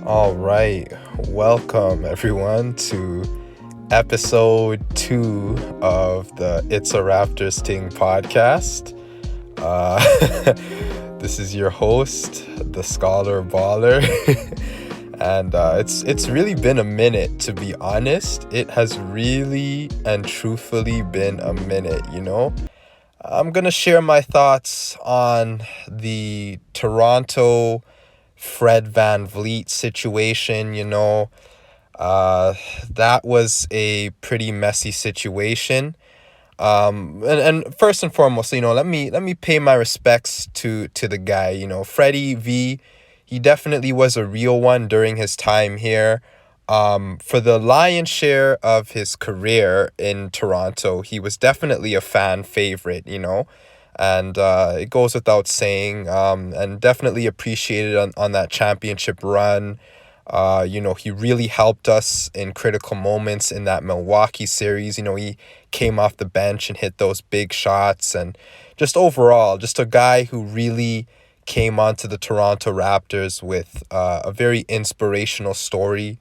All right, welcome everyone to episode 2 of the It's a Raptors Ting podcast. Uh, this is your host, the Scholar Baller, and it's really been a minute, to be honest. It has really and truthfully been a minute. I'm gonna share my thoughts on the Toronto Fred Van Vliet situation. Uh, that was a pretty messy situation. And first and foremost, let me pay my respects to the guy. Freddie V, he definitely was a real one during his time here. For the lion's share of his career in Toronto, he was definitely a fan favorite. And it goes without saying, and definitely appreciated on that championship run. He really helped us in critical moments in that Milwaukee series. He came off the bench and hit those big shots, and just overall, just a guy who really came onto the Toronto Raptors with a very inspirational story.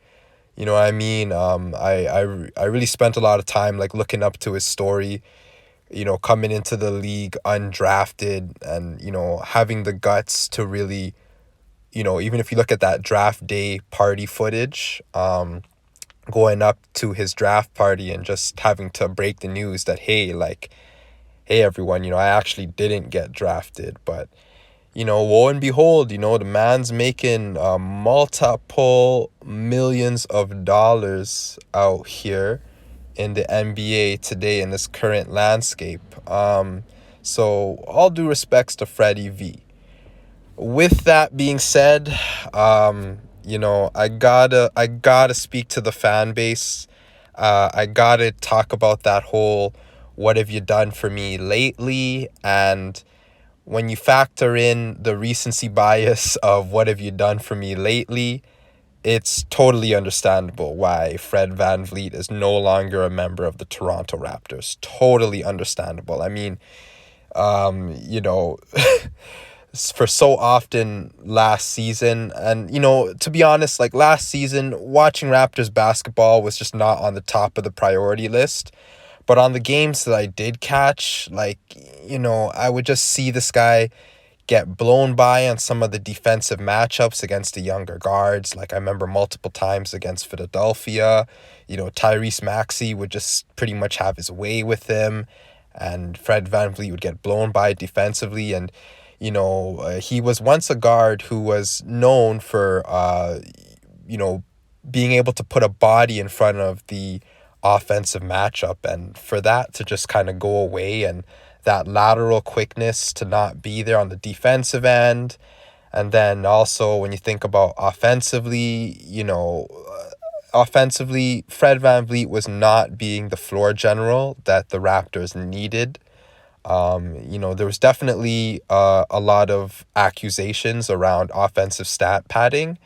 You know what I mean? I really spent a lot of time like looking up to his story, coming into the league undrafted and, having the guts to really, even if you look at that draft day party footage, going up to his draft party and just having to break the news that, hey, everyone, I actually didn't get drafted. But, lo and behold, the man's making multiple millions of dollars out here in the NBA today in this current landscape. So all due respects to Freddie V. With that being said, I gotta speak to the fan base. I gotta talk about that whole "what have you done for me lately?" And when you factor in the recency bias of "what have you done for me lately," it's totally understandable why Fred Van Vliet is no longer a member of the Toronto Raptors. Totally understandable. I mean, you know, for so often last season, and to be honest, like last season, watching Raptors basketball was just not on the top of the priority list. But on the games that I did catch, I would just see this guy get blown by on some of the defensive matchups against the younger guards. Like I remember multiple times against Philadelphia, Tyrese Maxey would just pretty much have his way with him, and Fred VanVleet would get blown by defensively. And he was once a guard who was known for you know being able to put a body in front of the offensive matchup, and for that to just kind of go away, and that lateral quickness to not be there on the defensive end. And then also when you think about offensively, Fred VanVleet was not being the floor general that the Raptors needed. There was definitely a lot of accusations around offensive stat padding,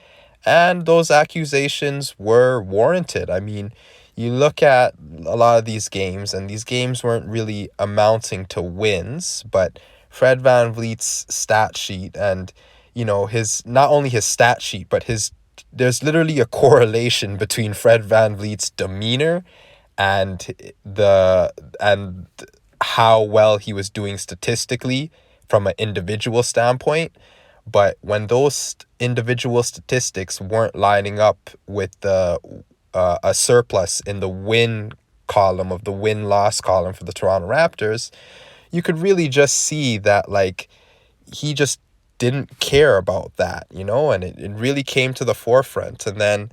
and those accusations were warranted. I mean, you look at a lot of these games, and these games weren't really amounting to wins, but Fred VanVleet's stat sheet and, his not only his stat sheet, but there's literally a correlation between Fred VanVleet's demeanor and and how well he was doing statistically from an individual standpoint. But when those individual statistics weren't lining up with a surplus in the win column of the win-loss column for the Toronto Raptors, you could really just see that he just didn't care about that, and it really came to the forefront. And then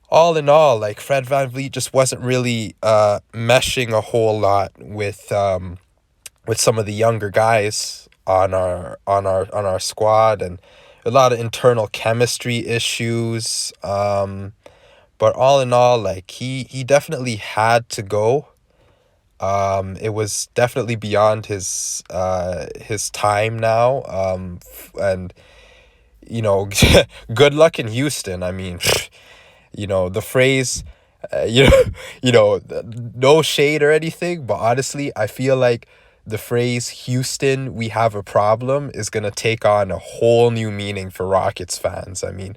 all in all, Fred VanVleet just wasn't really meshing a whole lot with some of the younger guys on our squad, and a lot of internal chemistry issues. But all in all, he definitely had to go. It was definitely beyond his time now. And good luck in Houston. I mean, the phrase, no shade or anything, but honestly, I feel like the phrase Houston, we have a problem is going to take on a whole new meaning for Rockets fans. I mean,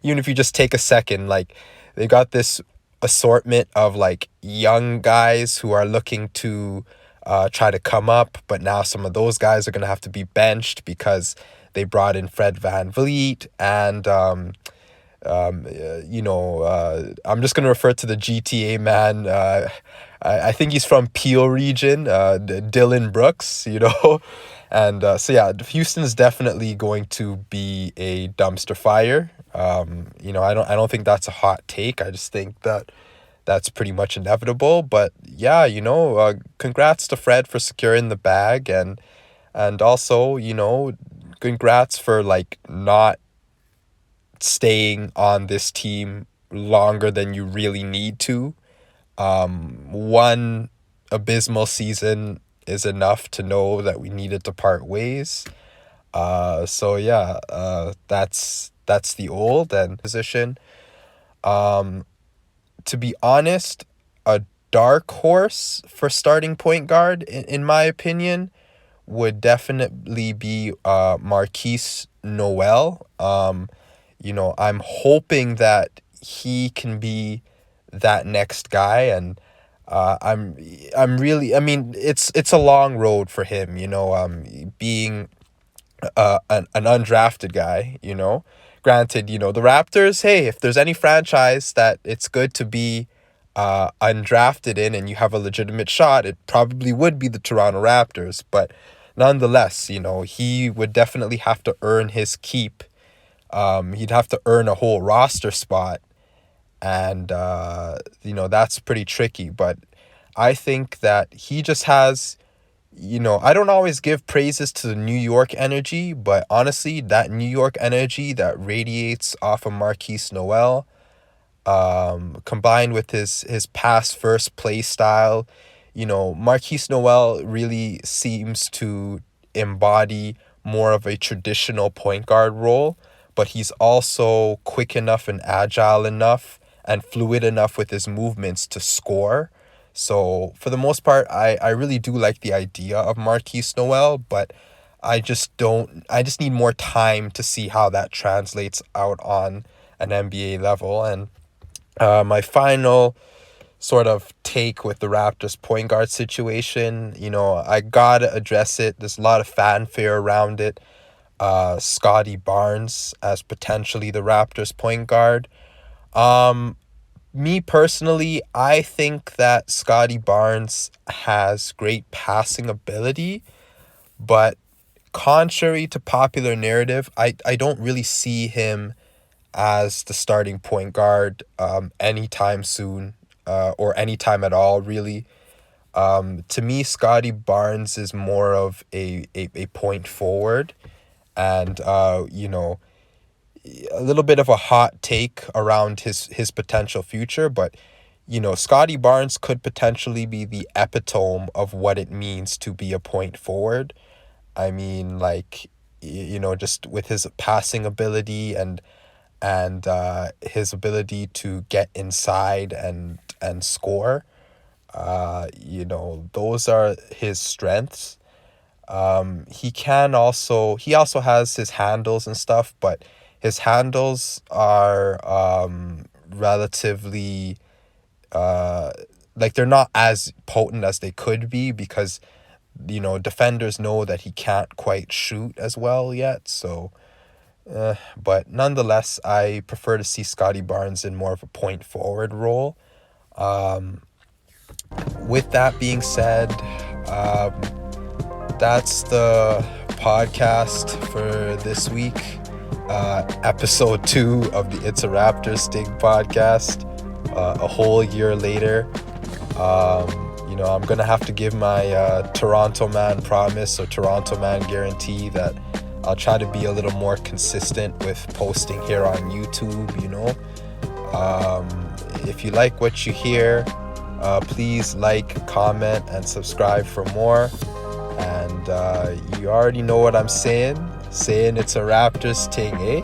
even if you just take a second, like they got this assortment of like young guys who are looking to try to come up, but now some of those guys are going to have to be benched because they brought in Fred VanVleet and I'm just going to refer to the GTA man. I think he's from Peel region, Dylan Brooks, And so, yeah, Houston is definitely going to be a dumpster fire. I don't think that's a hot take. I just think that that's pretty much inevitable. But yeah, congrats to Fred for securing the bag, and also, congrats for like not staying on this team longer than you really need to. One abysmal season is enough to know that we needed to part ways. So yeah, that's the old and position. To be honest, a dark horse for starting point guard, in my opinion, would definitely be Marquise Noel. I'm hoping that he can be that next guy, and I'm really, I mean, it's a long road for him, being an undrafted guy. Granted, the Raptors, hey, if there's any franchise that it's good to be undrafted in and you have a legitimate shot, it probably would be the Toronto Raptors. But nonetheless, he would definitely have to earn his keep. He'd have to earn a whole roster spot, and that's pretty tricky. But I think that he just has, I don't always give praises to the New York energy, but honestly, that New York energy that radiates off of Marquise Noel, combined with his pass first play style, Marquise Noel really seems to embody more of a traditional point guard role, but he's also quick enough and agile enough and fluid enough with his movements to score. So for the most part, I really do like the idea of Marquise Noel, but I just need more time to see how that translates out on an NBA level. And my final sort of take with the Raptors point guard situation, I gotta address it. There's a lot of fanfare around it. Scotty Barnes as potentially the Raptors point guard. Me personally, I think that Scotty Barnes has great passing ability, but contrary to popular narrative, I don't really see him as the starting point guard anytime soon, or anytime at all, really. To me, Scotty Barnes is more of a point forward, and a little bit of a hot take around his potential future, but Scotty Barnes could potentially be the epitome of what it means to be a point forward. I mean, like, just with his passing ability and his ability to get inside and score, those are his strengths. He also has his handles and stuff, but his handles are relatively like they're not as potent as they could be because defenders know that he can't quite shoot as well yet. So but nonetheless, I prefer to see Scotty Barnes in more of a point forward role. With that being said, that's the podcast for this week. Episode 2 of the It's a Raptors Ting podcast. A whole year later. I'm gonna have to give my Toronto man promise or Toronto man guarantee that I'll try to be a little more consistent with posting here on YouTube. If you like what you hear, please like, comment, and subscribe for more. And you already know what I'm saying. It's a Raptors Ting, eh?